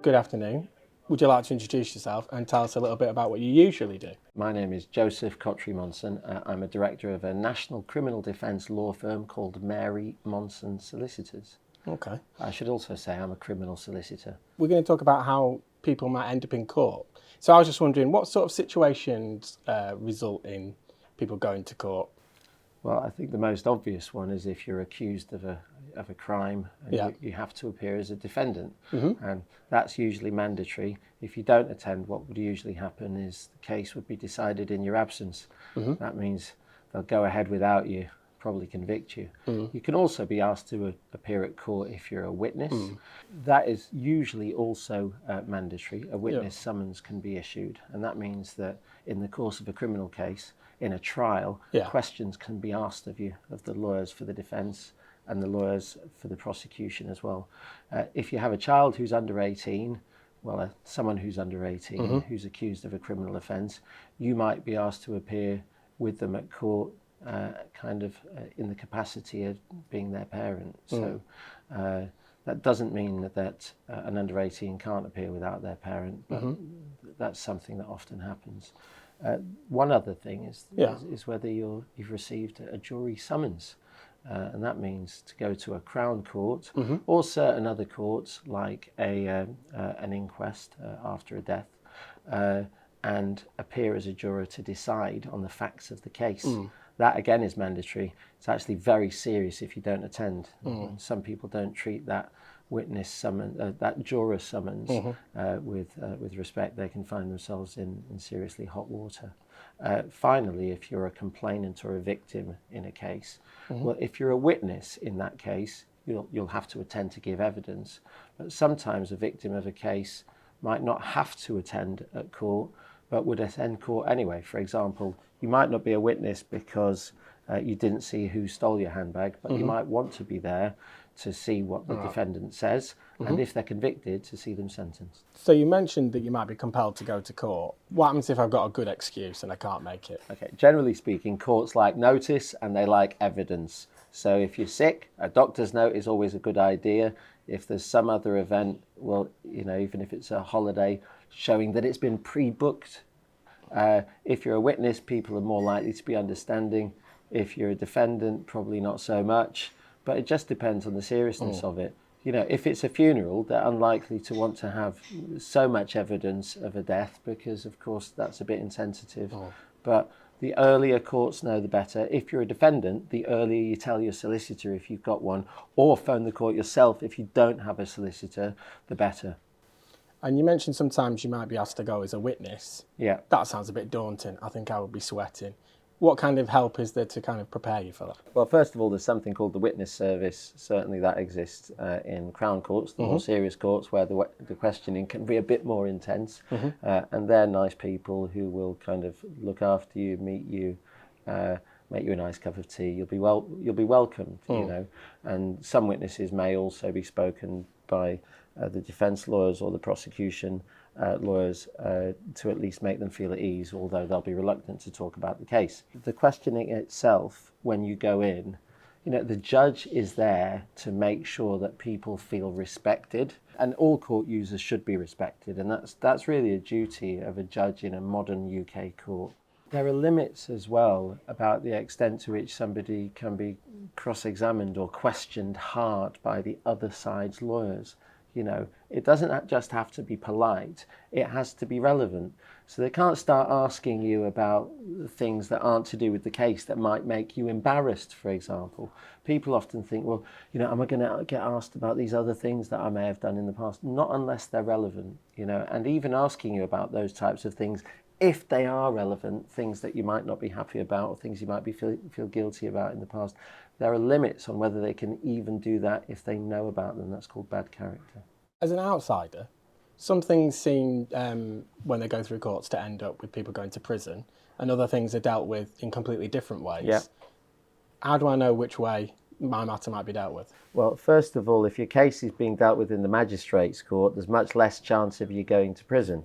Good afternoon. Would you like to introduce yourself and tell us a little bit about what you usually do? My name is Joseph Monson. I'm a director of a national criminal defence law firm called Monson Solicitors. Okay. I should also say I'm a criminal solicitor. We're going to talk about how people might end up in court. So I was just wondering, what sort of situations result in people going to court? Well, I think the most obvious one is if you're accused of a crime and Yeah. you have to appear as a defendant. And that's usually mandatory. If you don't attend, what would usually happen is the case would be decided in your absence. That means they'll go ahead without you, probably convict you. You can also be asked to appear at court if you're a witness. That is usually also mandatory. A witness summons can be issued, and that means that in the course of a criminal case, in a trial, questions can be asked of you, of the lawyers for the defence and the lawyers for the prosecution as well. If you have a child who's under 18, someone who's under 18 who's accused of a criminal offence, you might be asked to appear with them at court in the capacity of being their parent. So that doesn't mean that an under 18 can't appear without their parent, but that's something that often happens. One other thing is whether you've received a jury summons, and that means to go to a Crown Court or certain other courts like an inquest after a death, and appear as a juror to decide on the facts of the case. That again is mandatory. It's actually very serious if you don't attend. Some people don't treat that witness summon, that juror summons with respect. They can find themselves in seriously hot water. Finally, if you're a complainant or a victim in a case, well, if you're a witness in that case, you'll have to attend to give evidence. But sometimes a victim of a case might not have to attend at court, but would attend court anyway. For example, you might not be a witness because you didn't see who stole your handbag, but you might want to be there to see what the defendant says, and if they're convicted, to see them sentenced. So you mentioned that you might be compelled to go to court. What happens if I've got a good excuse and I can't make it? Okay, generally speaking, courts like notice and they like evidence. So if you're sick, a doctor's note is always a good idea. If there's some other event, well, even if it's a holiday, showing that it's been pre-booked. If you're a witness, people are more likely to be understanding. If you're a defendant, probably not so much. But it just depends on the seriousness of it. If it's a funeral, they're unlikely to want to have so much evidence of a death because, of course, that's a bit insensitive. But the earlier courts know, the better. If you're a defendant, the earlier you tell your solicitor if you've got one, or phone the court yourself if you don't have a solicitor, the better. And you mentioned sometimes you might be asked to go as a witness. Yeah. That sounds a bit daunting. I think I would be sweating. What kind of help is there to kind of prepare you for that? Well, first of all, there's something called the witness service. Certainly that exists in Crown Courts, the more serious courts, where the questioning can be a bit more intense. And they're nice people who will kind of look after you, meet you, make you a nice cup of tea. You'll be welcomed, And some witnesses may also be spoken by the defence lawyers or the prosecution lawyers to at least make them feel at ease, although they'll be reluctant to talk about the case. The questioning itself, when you go in, the judge is there to make sure that people feel respected, and all court users should be respected, and that's really a duty of a judge in a modern UK court. There are limits as well about the extent to which somebody can be cross-examined or questioned hard by the other side's lawyers. It doesn't just have to be polite, it has to be relevant. So they can't start asking you about things that aren't to do with the case that might make you embarrassed, for example. People often think, well, am I going to get asked about these other things that I may have done in the past? Not unless they're relevant, and even asking you about those types of things, if they are relevant, things that you might not be happy about or things you might feel guilty about in the past, there are limits on whether they can even do that if they know about them. That's called bad character. As an outsider, some things seem, when they go through courts, to end up with people going to prison, and other things are dealt with in completely different ways. Yeah. How do I know which way my matter might be dealt with? Well, first of all, if your case is being dealt with in the magistrates court, there's much less chance of you going to prison.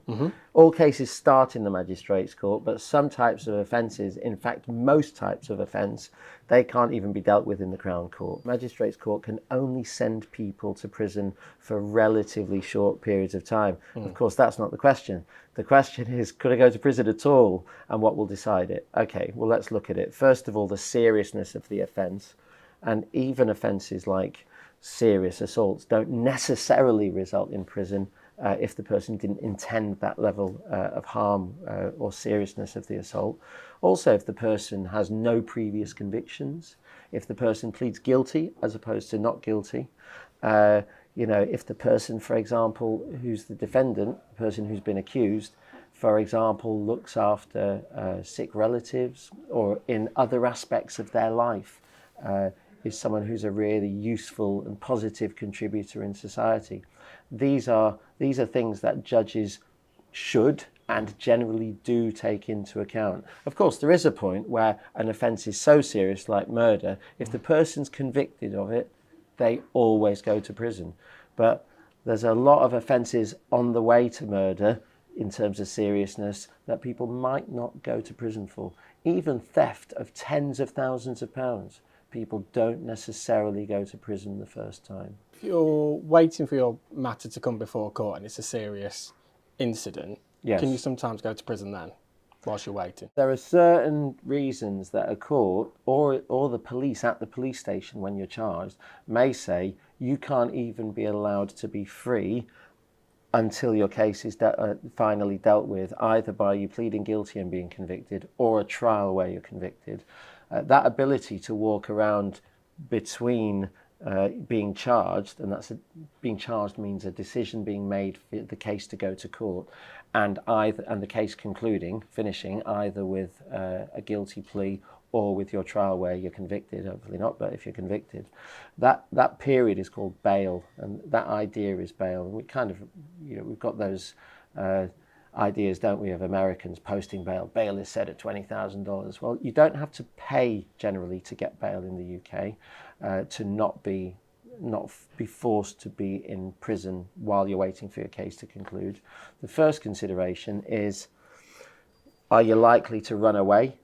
All cases start in the magistrates court, but some types of offences, in fact most types of offence, they can't even be dealt with in the Crown Court. Magistrates court can only send people to prison for relatively short periods of time. Of course, that's not the question. The question is, could I go to prison at all, and what will decide it? Okay, well, let's look at it. First of all, the seriousness of the offence. And even offences like serious assaults don't necessarily result in prison if the person didn't intend that level of harm or seriousness of the assault. Also, if the person has no previous convictions, if the person pleads guilty as opposed to not guilty, if the person, for example, who's the defendant, the person who's been accused, for example, looks after sick relatives, or in other aspects of their life, is someone who's a really useful and positive contributor in society. These are things that judges should and generally do take into account. Of course, there is a point where an offence is so serious, like murder, if the person's convicted of it, they always go to prison. But there's a lot of offences on the way to murder in terms of seriousness that people might not go to prison for. Even theft of tens of thousands of pounds, people don't necessarily go to prison the first time. If you're waiting for your matter to come before court and it's a serious incident, Yes. Can you sometimes go to prison then, whilst you're waiting? There are certain reasons that a court or the police at the police station when you're charged may say you can't even be allowed to be free until your case is finally dealt with, either by you pleading guilty and being convicted or a trial where you're convicted. That ability to walk around between being charged, and being charged means a decision being made for the case to go to court, and the case finishing either with a guilty plea or with your trial where you're convicted. Hopefully not, but if you're convicted, that period is called bail, and that idea is bail. And we kind of, we've got those ideas, don't we, of Americans posting bail. Bail is set at $20,000. Well, you don't have to pay generally to get bail in the UK, to not be forced to be in prison while you're waiting for your case to conclude. The first consideration is, are you likely to run away?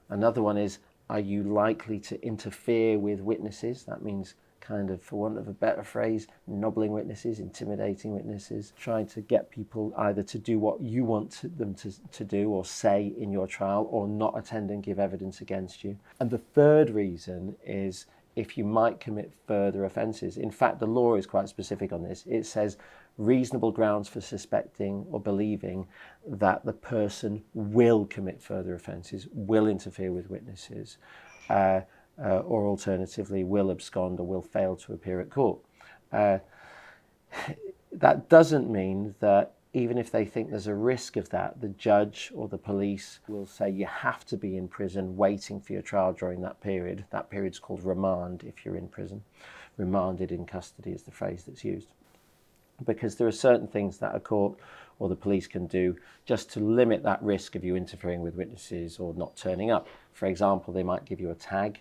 Another one is, are you likely to interfere with witnesses? That means, kind of, for want of a better phrase, nobbling witnesses, intimidating witnesses, trying to get people either to do what you want them to do or say in your trial, or not attend and give evidence against you. And the third reason is if you might commit further offences. In fact, the law is quite specific on this. It says reasonable grounds for suspecting or believing that the person will commit further offences, will interfere with witnesses, or alternatively will abscond or will fail to appear at court. That doesn't mean that even if they think there's a risk of that, the judge or the police will say you have to be in prison waiting for your trial during that period. That period's called remand if you're in prison. Remanded in custody is the phrase that's used. Because there are certain things that a court or the police can do just to limit that risk of you interfering with witnesses or not turning up. For example, they might give you a tag,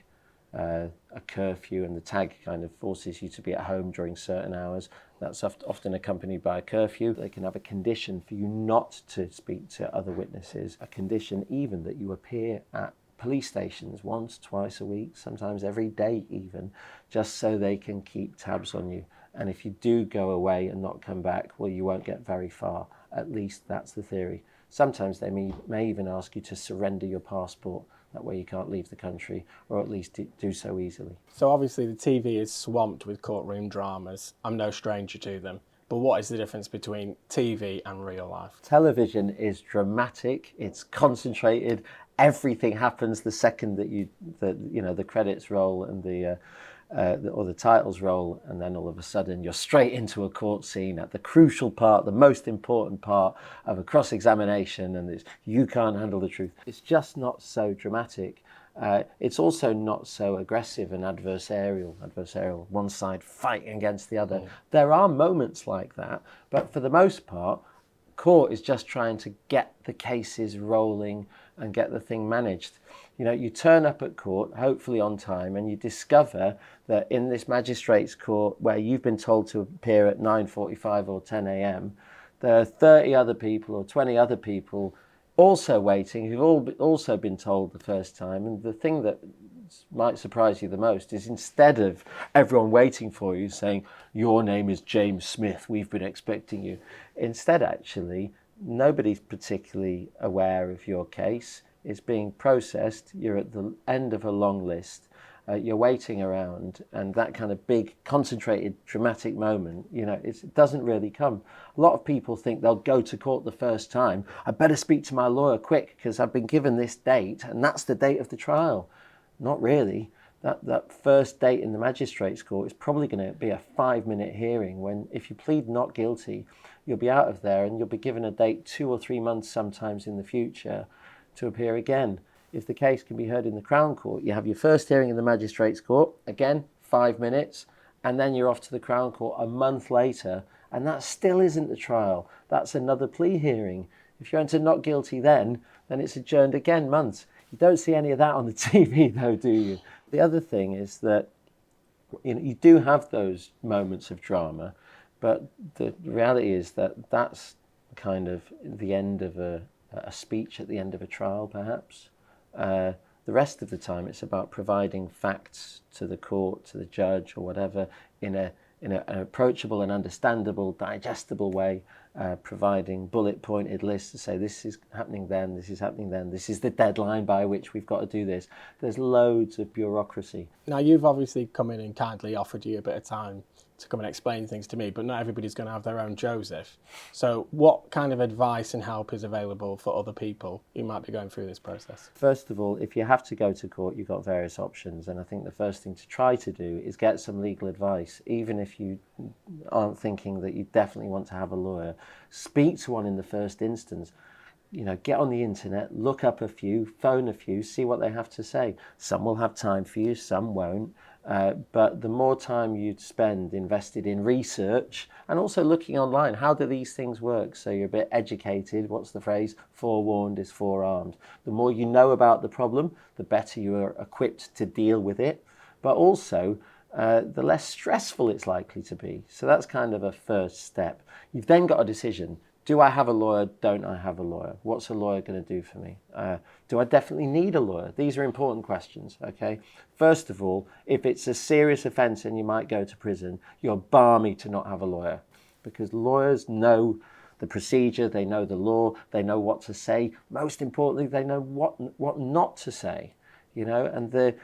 a curfew, and the tag kind of forces you to be at home during certain hours. That's often accompanied by a curfew. They can have a condition for you not to speak to other witnesses, a condition even that you appear at police stations once, twice a week, sometimes every day even, just so they can keep tabs on you. And if you do go away and not come back, well, you won't get very far. At least that's the theory. Sometimes they may even ask you to surrender your passport. That way you can't leave the country, or at least do so easily. So obviously the TV is swamped with courtroom dramas. I'm no stranger to them. But what is the difference between TV and real life? Television is dramatic. It's concentrated. Everything happens the second that the credits roll and or the titles roll, and then all of a sudden you're straight into a court scene at the crucial part, the most important part of a cross-examination, and you can't handle the truth. It's just not so dramatic. It's also not so aggressive and adversarial, one side fighting against the other. There are moments like that, but for the most part, court is just trying to get the cases rolling and get the thing managed. You turn up at court, hopefully on time, and you discover that in this magistrates court where you've been told to appear at 9:45 or 10 a.m, there are 30 other people or 20 other people also waiting who've also been told the first time. And the thing that might surprise you the most is, instead of everyone waiting for you saying, your name is James Smith, we've been expecting you, instead actually nobody's particularly aware of your case. It's being processed, you're at the end of a long list, you're waiting around, and that kind of big, concentrated, dramatic moment, it doesn't really come. A lot of people think they'll go to court the first time. I better speak to my lawyer quick because I've been given this date, and that's the date of the trial. Not really. That first date in the magistrates court is probably going to be a 5-minute hearing when, if you plead not guilty, you'll be out of there and you'll be given a date 2 or 3 months sometimes in the future to appear again. If the case can be heard in the Crown Court, you have your first hearing in the Magistrates Court, again, 5 minutes, and then you're off to the Crown Court a month later, and that still isn't the trial. That's another plea hearing. If you're entered not guilty then it's adjourned again, months. You don't see any of that on the TV though, do you? The other thing is that you do have those moments of drama, but the reality is that that's kind of the end of a speech at the end of a trial, perhaps. The rest of the time it's about providing facts to the court, to the judge or whatever, in an approachable and understandable, digestible way, providing bullet pointed lists to say this is happening then, this is happening then, this is the deadline by which we've got to do this. There's loads of bureaucracy. Now, you've obviously come in and kindly offered you a bit of time to come and explain things to me, but not everybody's going to have their own Joseph. So what kind of advice and help is available for other people who might be going through this process? First of all, if you have to go to court, you've got various options, and I think the first thing to try to do is get some legal advice. Even if you aren't thinking that you definitely want to have a lawyer, speak to one in the first instance. Get on the internet, look up a few, phone a few, see what they have to say. Some will have time for you, some won't. But the more time you spend invested in research and also looking online, how do these things work? So you're a bit educated. What's the phrase? Forewarned is forearmed. The more you know about the problem, the better you are equipped to deal with it. But also, the less stressful it's likely to be. So that's kind of a first step. You've then got a decision. Do I have a lawyer? Don't I have a lawyer? What's a lawyer going to do for me? Do I definitely need a lawyer? These are important questions, okay? First of all, if it's a serious offence and you might go to prison, you're balmy to not have a lawyer, because lawyers know the procedure, they know the law, they know what to say. Most importantly, they know what not to say, and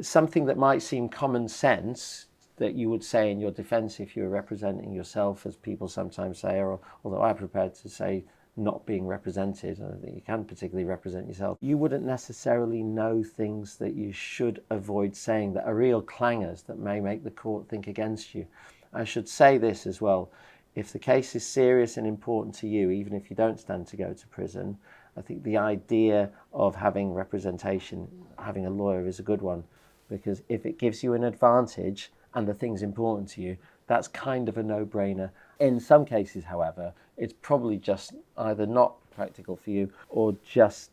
something that might seem common sense that you would say in your defence if you were representing yourself, as people sometimes say, or although I'm prepared to say not being represented, I don't think you can particularly represent yourself, you wouldn't necessarily know things that you should avoid saying that are real clangers that may make the court think against you. I should say this as well. If the case is serious and important to you, even if you don't stand to go to prison, I think the idea of having representation, having a lawyer, is a good one, because if it gives you an advantage and the thing's important to you, that's kind of a no-brainer. In some cases, however, it's probably just either not practical for you or just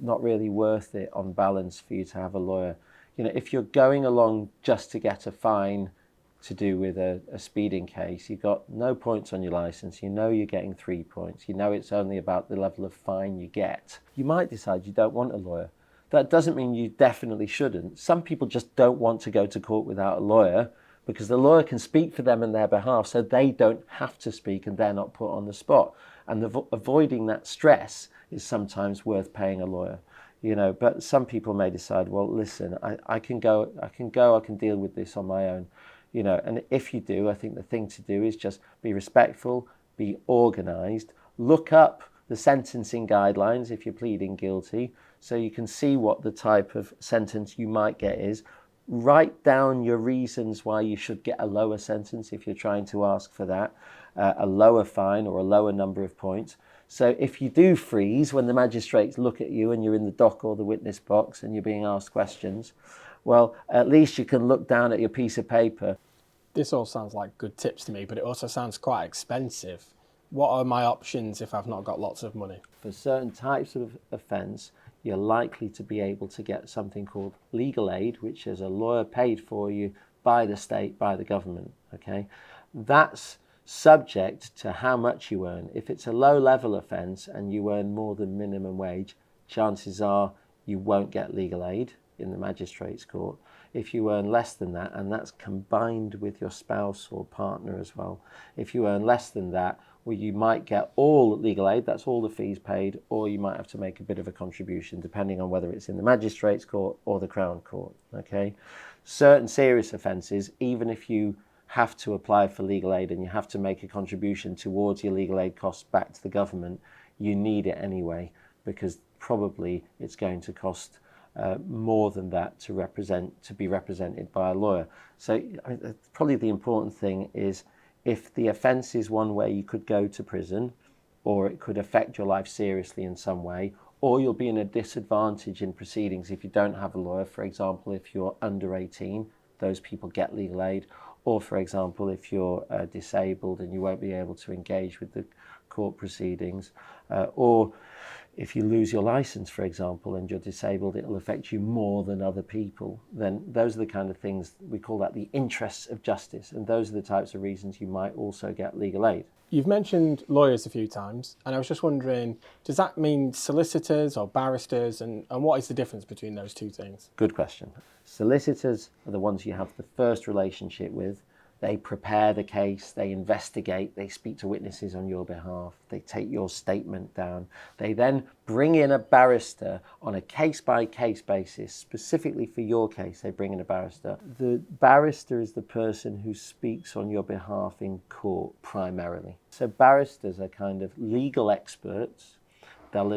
not really worth it on balance for you to have a lawyer. If you're going along just to get a fine to do with a speeding case, you've got no points on your licence, you're getting 3 points, it's only about the level of fine you get, you might decide you don't want a lawyer. That doesn't mean you definitely shouldn't. Some people just don't want to go to court without a lawyer, because the lawyer can speak for them on their behalf, so they don't have to speak and they're not put on the spot. And avoiding that stress is sometimes worth paying a lawyer. But some people may decide, well, listen, I can deal with this on my own. And if you do, I think the thing to do is just be respectful, be organised, look up the sentencing guidelines if you're pleading guilty, so you can see what the type of sentence you might get is. Write down your reasons why you should get a lower sentence if you're trying to ask for that, a lower fine or a lower number of points. So if you do freeze when the magistrates look at you and you're in the dock or the witness box and you're being asked questions, well, at least you can look down at your piece of paper. This all sounds like good tips to me, but it also sounds quite expensive. What are my options if I've not got lots of money? For certain types of offence, you're likely to be able to get something called legal aid, which is a lawyer paid for you by the state, by the government. Okay, that's subject to how much you earn. If it's a low-level offence and you earn more than minimum wage, chances are you won't get legal aid in the magistrates court. If you earn less than that, and that's combined with your spouse or partner as well, if you earn less than that, well, you might get all legal aid, that's all the fees paid, or you might have to make a bit of a contribution depending on whether it's in the magistrates court or the Crown Court. Okay, certain serious offences, even if you have to apply for legal aid and you have to make a contribution towards your legal aid costs back to the government, you need it anyway, because probably it's going to cost more than that to be represented by a lawyer. So probably the important thing is, if the offence is one where you could go to prison, or it could affect your life seriously in some way, or you'll be in a disadvantage in proceedings if you don't have a lawyer. For example, if you're under 18, those people get legal aid. Or, for example, if you're disabled and you won't be able to engage with the court proceedings, or if you lose your license, for example, and you're disabled, it'll affect you more than other people. Then those are the kind of things, we call that the interests of justice. And those are the types of reasons you might also get legal aid. You've mentioned lawyers a few times, and I was just wondering, does that mean solicitors or barristers, and what is the difference between those two things? Good question. Solicitors are the ones you have the first relationship with. They prepare the case, they investigate, they speak to witnesses on your behalf, they take your statement down. They then bring in a barrister on a case-by-case basis. Specifically for your case, they bring in a barrister. The barrister is the person who speaks on your behalf in court primarily. So barristers are kind of legal experts. They'll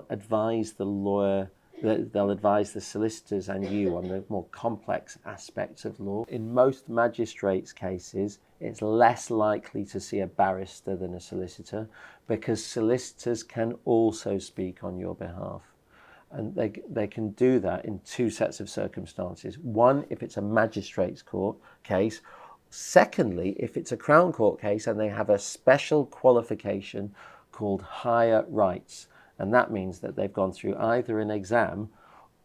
advise the lawyer, they'll advise the solicitors and you on the more complex aspects of law. In most magistrates' cases, it's less likely to see a barrister than a solicitor, because solicitors can also speak on your behalf. And they can do that in two sets of circumstances. One, if it's a magistrates' court case. Secondly, if it's a Crown Court case and they have a special qualification called higher rights. And that means that they've gone through either an exam,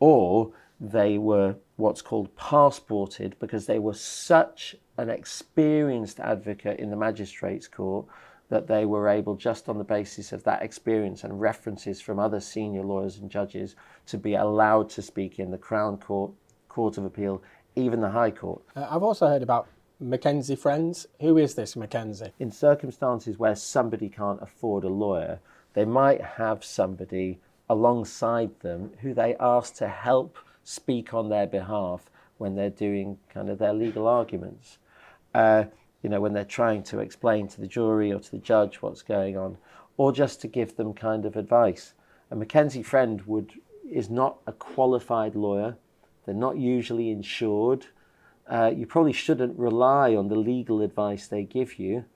or they were what's called passported, because they were such an experienced advocate in the magistrates' court that they were able, just on the basis of that experience and references from other senior lawyers and judges, to be allowed to speak in the Crown Court, Court of Appeal, even the High Court. I've also heard about Mackenzie Friends. Who is this Mackenzie? In circumstances where somebody can't afford a lawyer, they might have somebody alongside them who they ask to help speak on their behalf when they're doing kind of their legal arguments. When they're trying to explain to the jury or to the judge what's going on, or just to give them kind of advice. A Mackenzie Friend is not a qualified lawyer. They're not usually insured. You probably shouldn't rely on the legal advice they give you,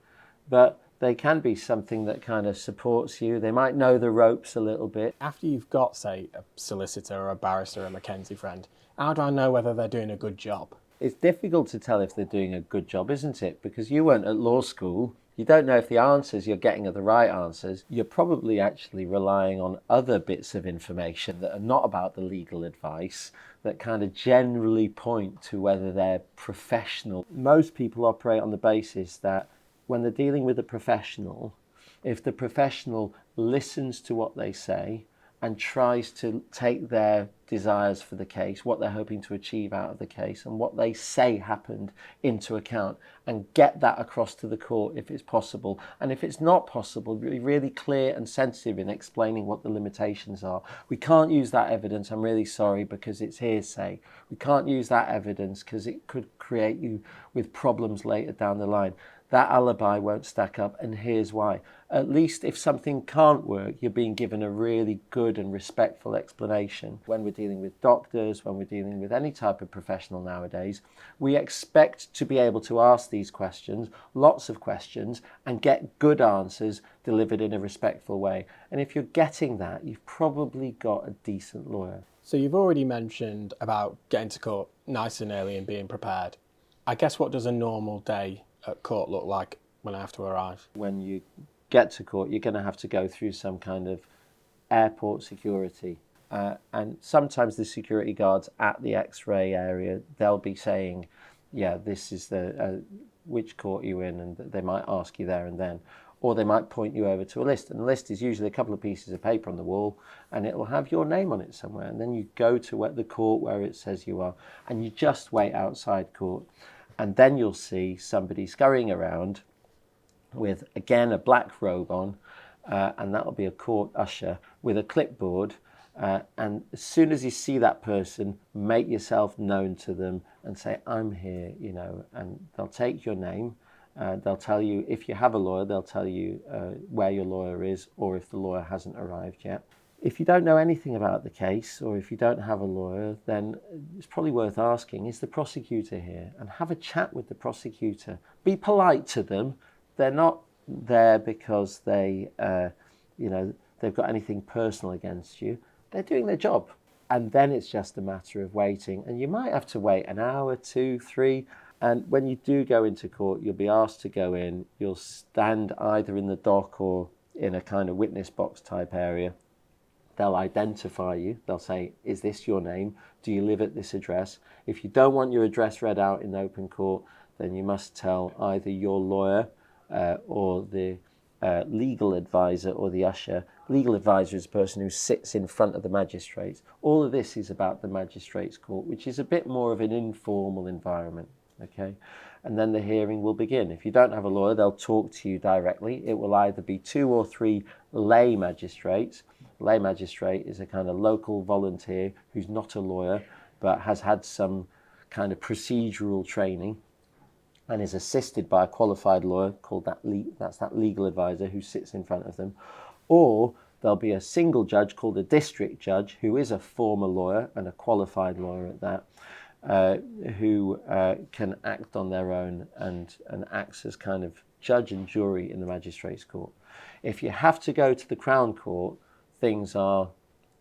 but they can be something that kind of supports you. They might know the ropes a little bit. After you've got, say, a solicitor or a barrister or a Mackenzie Friend, how do I know whether they're doing a good job? It's difficult to tell if they're doing a good job, isn't it? Because you weren't at law school. You don't know if the answers you're getting are the right answers. You're probably actually relying on other bits of information that are not about the legal advice, that kind of generally point to whether they're professional. Most people operate on the basis that when they're dealing with a professional, if the professional listens to what they say and tries to take their desires for the case, what they're hoping to achieve out of the case, and what they say happened into account, and get that across to the court if it's possible. And if it's not possible, be really clear and sensitive in explaining what the limitations are. We can't use that evidence, I'm really sorry, because it's hearsay. We can't use that evidence because it could create you with problems later down the line. That alibi won't stack up, and here's why. At least if something can't work, you're being given a really good and respectful explanation. When we're dealing with doctors, when we're dealing with any type of professional nowadays, we expect to be able to ask these questions, lots of questions, and get good answers delivered in a respectful way. And if you're getting that, you've probably got a decent lawyer. So you've already mentioned about getting to court nice and early and being prepared. I guess, what does a normal day at court look like when I have to arrive? When you get to court, you're going to have to go through some kind of airport security. And sometimes the security guards at the X-ray area, they'll be saying, yeah, this is the which court you in, and they might ask you there and then. Or they might point you over to a list, and the list is usually a couple of pieces of paper on the wall, and it will have your name on it somewhere. And then you go to the court where it says you are, and you just wait outside court. And then you'll see somebody scurrying around with, again, a black robe on, and that'll be a court usher with a clipboard. And as soon as you see that person, make yourself known to them and say, I'm here, and they'll take your name. They'll tell you, if you have a lawyer, they'll tell you where your lawyer is, or if the lawyer hasn't arrived yet. If you don't know anything about the case, or if you don't have a lawyer, then it's probably worth asking, is the prosecutor here? And have a chat with the prosecutor. Be polite to them. They're not there because they've got anything personal against you. They're doing their job. And then it's just a matter of waiting. And you might have to wait an hour, 2, 3. And when you do go into court, you'll be asked to go in. You'll stand either in the dock or in a kind of witness box type area. They'll identify you. They'll say, is this your name? Do you live at this address? If you don't want your address read out in open court, then you must tell either your lawyer or the legal advisor or the usher. Legal advisor is a person who sits in front of the magistrates. All of this is about the magistrates court, which is a bit more of an informal environment. Okay, and then the hearing will begin. If you don't have a lawyer, they'll talk to you directly. It will either be 2 or 3 lay magistrates. Lay magistrate is a kind of local volunteer who's not a lawyer but has had some kind of procedural training and is assisted by a qualified lawyer called that legal advisor who sits in front of them. Or there'll be a single judge called a district judge who is a former lawyer and a qualified lawyer at that. Who can act on their own and acts as kind of judge and jury in the magistrates court. If you have to go to the Crown Court, things are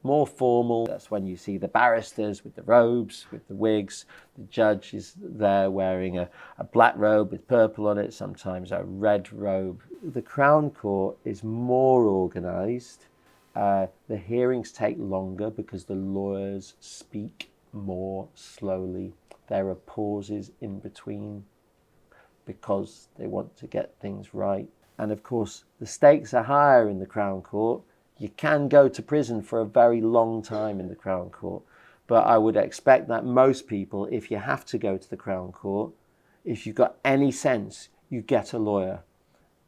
more formal. That's when you see the barristers with the robes, with the wigs. The judge is there wearing a black robe with purple on it, sometimes a red robe. The Crown Court is more organised. The hearings take longer because the lawyers speak more slowly. There are pauses in between because they want to get things right. And of course, the stakes are higher in the Crown Court. You can go to prison for a very long time in the Crown Court. But I would expect that most people, if you have to go to the Crown Court, if you've got any sense, you get a lawyer.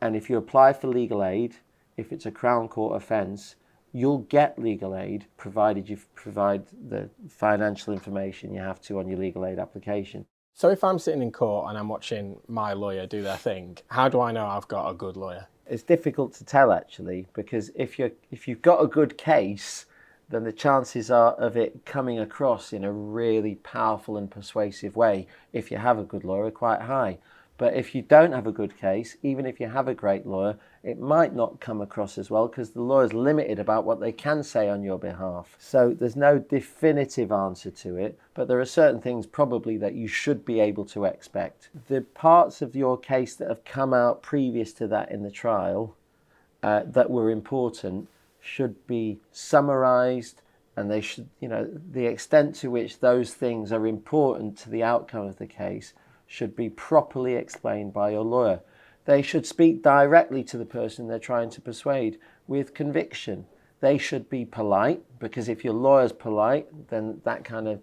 And if you apply for legal aid, if it's a Crown Court offence, you'll get legal aid provided you provide the financial information you have to on your legal aid application. So if I'm sitting in court and I'm watching my lawyer do their thing, how do I know I've got a good lawyer? It's difficult to tell actually, because if you've got a good case, then the chances are of it coming across in a really powerful and persuasive way, if you have a good lawyer, are quite high. But if you don't have a good case, even if you have a great lawyer, it might not come across as well because the lawyer's limited about what they can say on your behalf. So there's no definitive answer to it, but there are certain things probably that you should be able to expect. The parts of your case that have come out previous to that in the trial that were important should be summarised, and they should, the extent to which those things are important to the outcome of the case should be properly explained by your lawyer. They should speak directly to the person they're trying to persuade with conviction. They should be polite, because if your lawyer's polite, then that kind of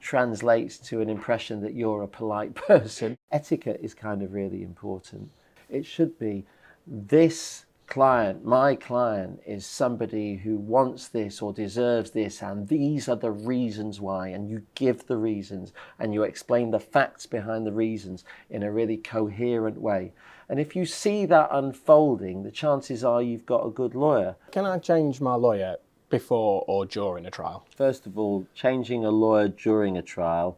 translates to an impression that you're a polite person. Etiquette is kind of really important. It should be, this client, my client, is somebody who wants this or deserves this, and these are the reasons why, and you give the reasons and you explain the facts behind the reasons in a really coherent way. And if you see that unfolding, the chances are you've got a good lawyer. Can I change my lawyer before or during a trial? First of all, changing a lawyer during a trial,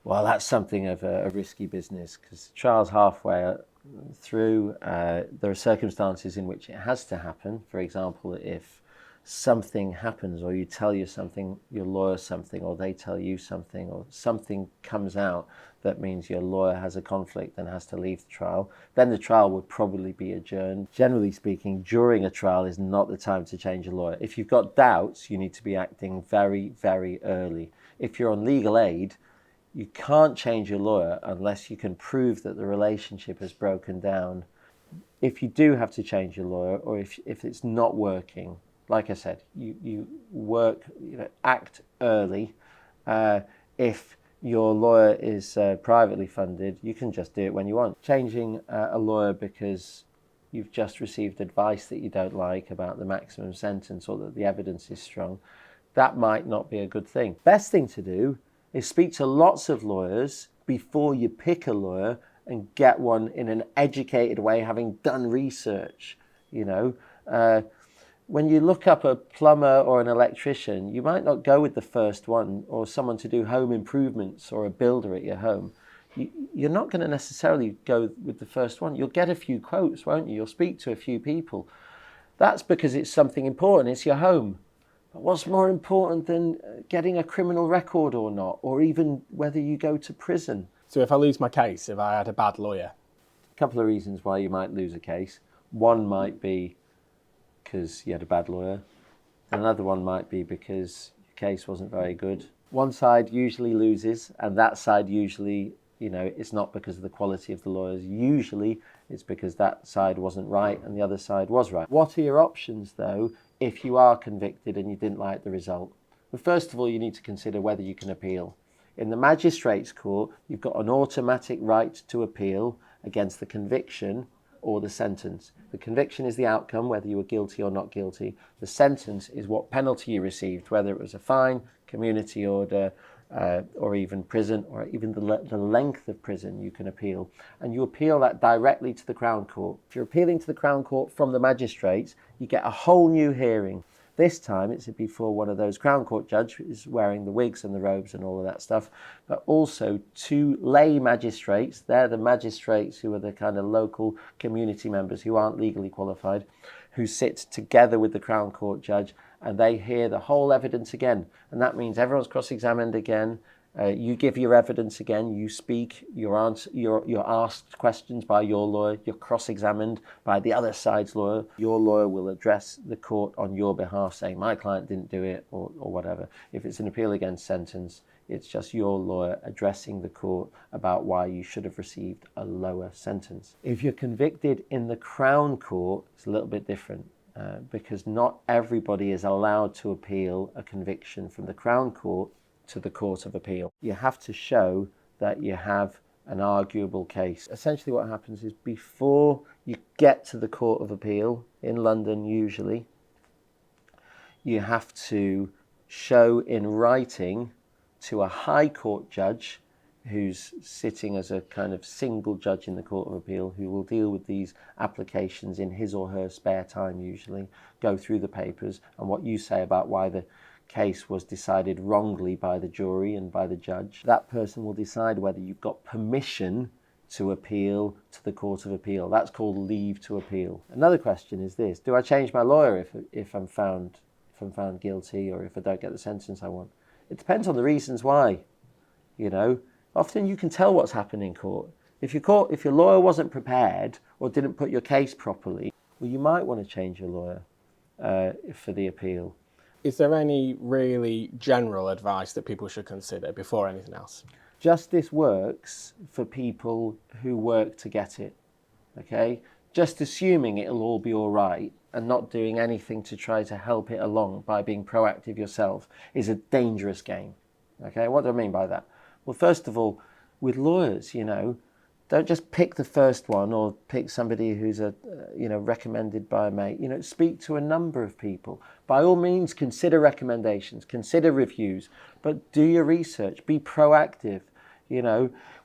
well, that's something of a risky business, because the trial's halfway through. There are circumstances in which it has to happen. For example, if something happens, or you tell your lawyer something, or they tell you something, or something comes out that means your lawyer has a conflict and has to leave the trial, then the trial would probably be adjourned. Generally speaking, during a trial is not the time to change a lawyer. If you've got doubts, you need to be acting very, very early. If you're on legal aid, you can't change your lawyer unless you can prove that the relationship has broken down. If you do have to change your lawyer, or if it's not working, like I said, you act early. If your lawyer is privately funded, you can just do it when you want. Changing a lawyer because you've just received advice that you don't like about the maximum sentence, or that the evidence is strong, that might not be a good thing. Best thing to do is speak to lots of lawyers before you pick a lawyer, and get one in an educated way, having done research. When you look up a plumber or an electrician, you might not go with the first one, or someone to do home improvements, or a builder at your home. You're not going to necessarily go with the first one. You'll get a few quotes, won't you? You'll speak to a few people. That's because it's something important. It's your home. But what's more important than getting a criminal record or not, or even whether you go to prison? So if I lose my case, if I had a bad lawyer? A couple of reasons why you might lose a case. One might be because you had a bad lawyer. Another one might be because your case wasn't very good. One side usually loses, and that side usually, it's not because of the quality of the lawyers. Usually it's because that side wasn't right and the other side was right. What are your options, though, if you are convicted and you didn't like the result? Well, first of all, you need to consider whether you can appeal. In the Magistrates Court, you've got an automatic right to appeal against the conviction or the sentence. The conviction is the outcome, whether you were guilty or not guilty. The sentence is what penalty you received, whether it was a fine, community order, or even prison, or even the length of prison you can appeal. And you appeal that directly to the Crown Court. If you're appealing to the Crown Court from the magistrates, you get a whole new hearing. This time it's before one of those Crown Court judges wearing the wigs and the robes and all of that stuff, but also two lay magistrates. They're the magistrates who are the kind of local community members who aren't legally qualified, who sit together with the Crown Court judge, and they hear the whole evidence again. And that means everyone's cross-examined again. You give your evidence again, you speak, you're asked questions by your lawyer, you're cross-examined by the other side's lawyer. Your lawyer will address the court on your behalf, saying, my client didn't do it, or whatever. If it's an appeal against sentence, it's just your lawyer addressing the court about why you should have received a lower sentence. If you're convicted in the Crown Court, it's a little bit different. Because not everybody is allowed to appeal a conviction from the Crown Court to the Court of Appeal. You have to show that you have an arguable case. Essentially what happens is, before you get to the Court of Appeal, in London usually, you have to show in writing to a High Court judge who's sitting as a kind of single judge in the Court of Appeal, who will deal with these applications in his or her spare time usually, go through the papers and what you say about why the case was decided wrongly by the jury and by the judge. That person will decide whether you've got permission to appeal to the Court of Appeal. That's called leave to appeal. Another question is this: do I change my lawyer if I'm found guilty, or if I don't get the sentence I want? It depends on the reasons why. Often you can tell what's happened in court. If your lawyer wasn't prepared or didn't put your case properly, well, you might want to change your lawyer for the appeal. Is there any really general advice that people should consider before anything else? Justice works for people who work to get it, okay? Just assuming it'll all be all right and not doing anything to try to help it along by being proactive yourself is a dangerous game, okay? What do I mean by that? Well, first of all, with lawyers, don't just pick the first one, or pick somebody who's recommended by a mate. Speak to a number of people. By all means, consider recommendations, consider reviews, but do your research, be proactive.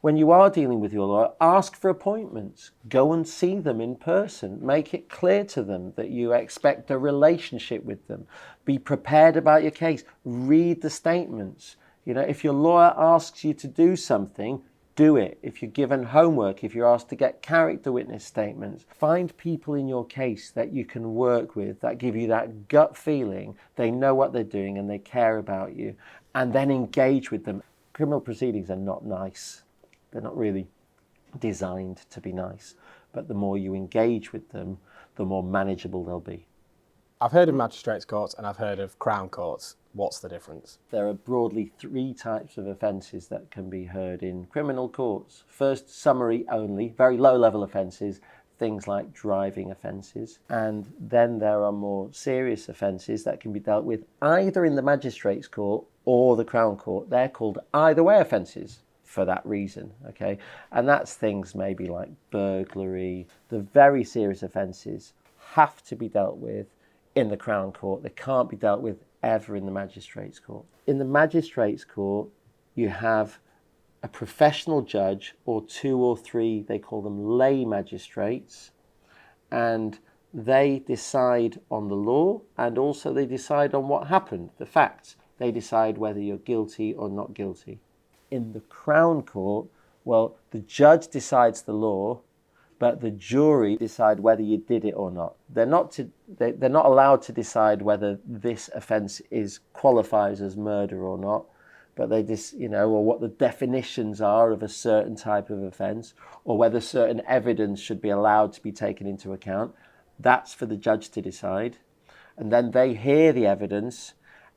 When you are dealing with your lawyer, ask for appointments, go and see them in person, make it clear to them that you expect a relationship with them, be prepared about your case, read the statements. If your lawyer asks you to do something, do it. If you're given homework, if you're asked to get character witness statements, find people in your case that you can work with, that give you that gut feeling, they know what they're doing and they care about you, and then engage with them. Criminal proceedings are not nice. They're not really designed to be nice, but the more you engage with them, the more manageable they'll be. I've heard of magistrates courts and I've heard of Crown courts. What's the difference? There are broadly 3 types of offences that can be heard in criminal courts. First, summary only, very low-level offences, things like driving offences. And then there are more serious offences that can be dealt with either in the magistrates court or the Crown court. They're called either way offences for that reason, okay? And that's things maybe like burglary. The very serious offences have to be dealt with in the Crown court. They can't be dealt with ever in the magistrates court. In the magistrates court, you have a professional judge or 2 or 3, they call them lay magistrates, and they decide on the law and also they decide on what happened, the facts. They decide whether you're guilty or not guilty. In the Crown court, well, the judge decides the law, but the jury decide whether you did it or not. They're not allowed to decide whether this offence qualifies as murder or not, but they just, or what the definitions are of a certain type of offence, or whether certain evidence should be allowed to be taken into account. That's for the judge to decide. And then they hear the evidence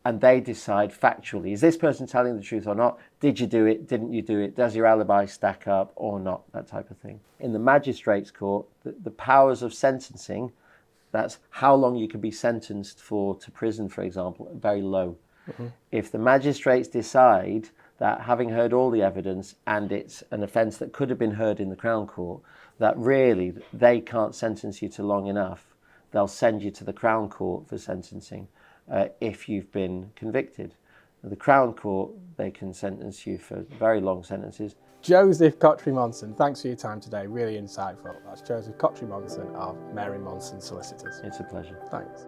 and they decide factually, is this person telling the truth or not? Did you do it? Didn't you do it? Does your alibi stack up or not? That type of thing. In the magistrates court, the powers of sentencing, that's how long you can be sentenced to prison, for example, are very low. Mm-hmm. If the magistrates decide that having heard all the evidence and it's an offence that could have been heard in the Crown court, that really they can't sentence you to long enough, they'll send you to the Crown court for sentencing. If you've been convicted. The Crown court, they can sentence you for very long sentences. Joseph Monson, thanks for your time today, really insightful. That's Joseph Monson of Mary Monson Solicitors. It's a pleasure. Thanks.